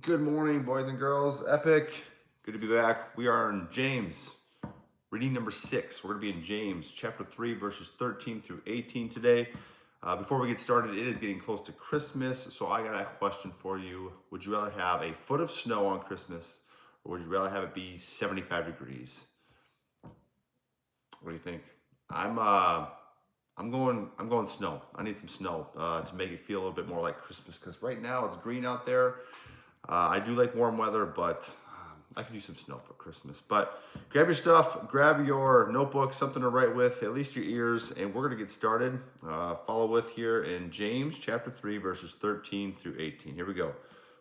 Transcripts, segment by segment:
Good morning, boys and girls. Epic. Good to be back. We are in James, reading number 6. We're going to be in James chapter 3, verses 13 through 18 today. Before we get started, it is getting close to Christmas, so I got a question for you. Would you rather have a foot of snow on Christmas, or would you rather have it be 75 degrees? What do you think? I'm going snow. I need some snow to make it feel a little bit more like Christmas, because right now it's green out there. I do like warm weather, but I can use some snow for Christmas. But grab your stuff, grab your notebook, something to write with, at least your ears, and we're going to get started. Follow with here in James chapter 3, verses 13 through 18. Here we go.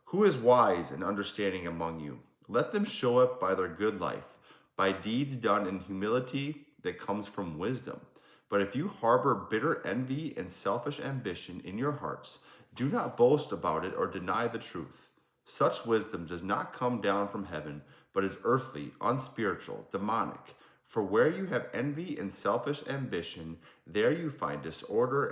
Who is wise and understanding among you? Let them show it by their good life, by deeds done in humility that comes from wisdom. But if you harbor bitter envy and selfish ambition in your hearts, do not boast about it or deny the truth. Such wisdom does not come down from heaven, but is earthly, unspiritual, demonic. For where you have envy and selfish ambition, there you find disorder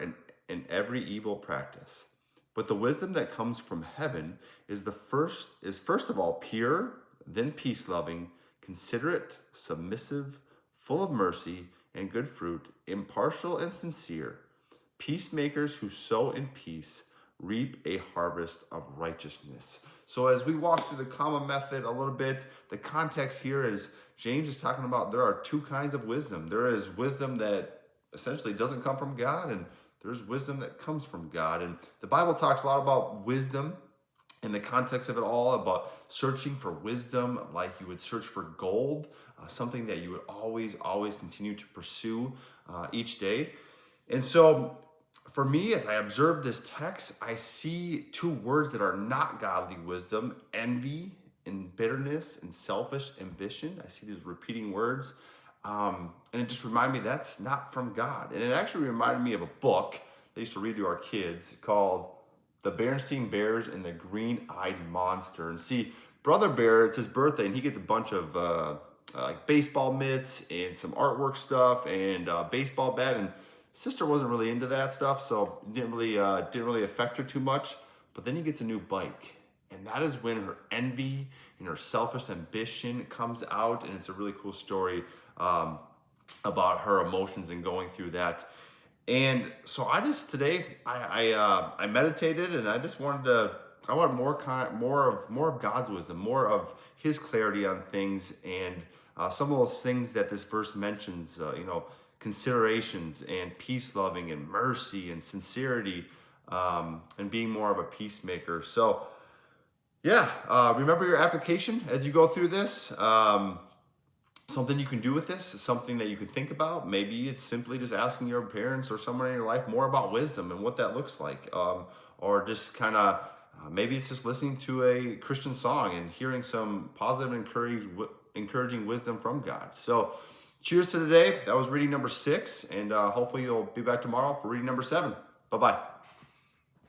and every evil practice. But the wisdom that comes from heaven is first of all pure, then peace-loving, considerate, submissive, full of mercy and good fruit, impartial and sincere. Peacemakers who sow in peace reap a harvest of righteousness. So as we walk through the comma method a little bit, the context here is James is talking about there are two kinds of wisdom. There is wisdom that essentially doesn't come from God, and there's wisdom that comes from God. And the Bible talks a lot about wisdom in the context of it all, about searching for wisdom like you would search for gold, something that you would always continue to pursue each day. And so for me, as I observe this text, I see two words that are not godly wisdom: envy and bitterness and selfish ambition. I see these repeating words. And it just reminded me that's not from God. And it actually reminded me of a book they used to read to our kids called The Berenstain Bears and the Green-Eyed Monster. And see, Brother Bear, it's his birthday, and he gets a bunch of like baseball mitts and some artwork stuff and a baseball bat. And sister wasn't really into that stuff, so it didn't really affect her too much. But then he gets a new bike, and that is when her envy and her selfish ambition comes out, and it's a really cool story about her emotions and going through that. And so I just today I meditated, and I just wanted more of God's wisdom, more of His clarity on things, and some of those things that this verse mentions. Considerations and peace loving and mercy and sincerity, and being more of a peacemaker. So remember your application as you go through this. Something you can do with this, something that you can think about. Maybe it's simply just asking your parents or someone in your life more about wisdom and what that looks like, or just kind of maybe it's just listening to a Christian song and hearing some positive encouraging wisdom from God. So cheers to today. That was reading number 6, and hopefully you'll be back tomorrow for reading number 7. Bye-bye.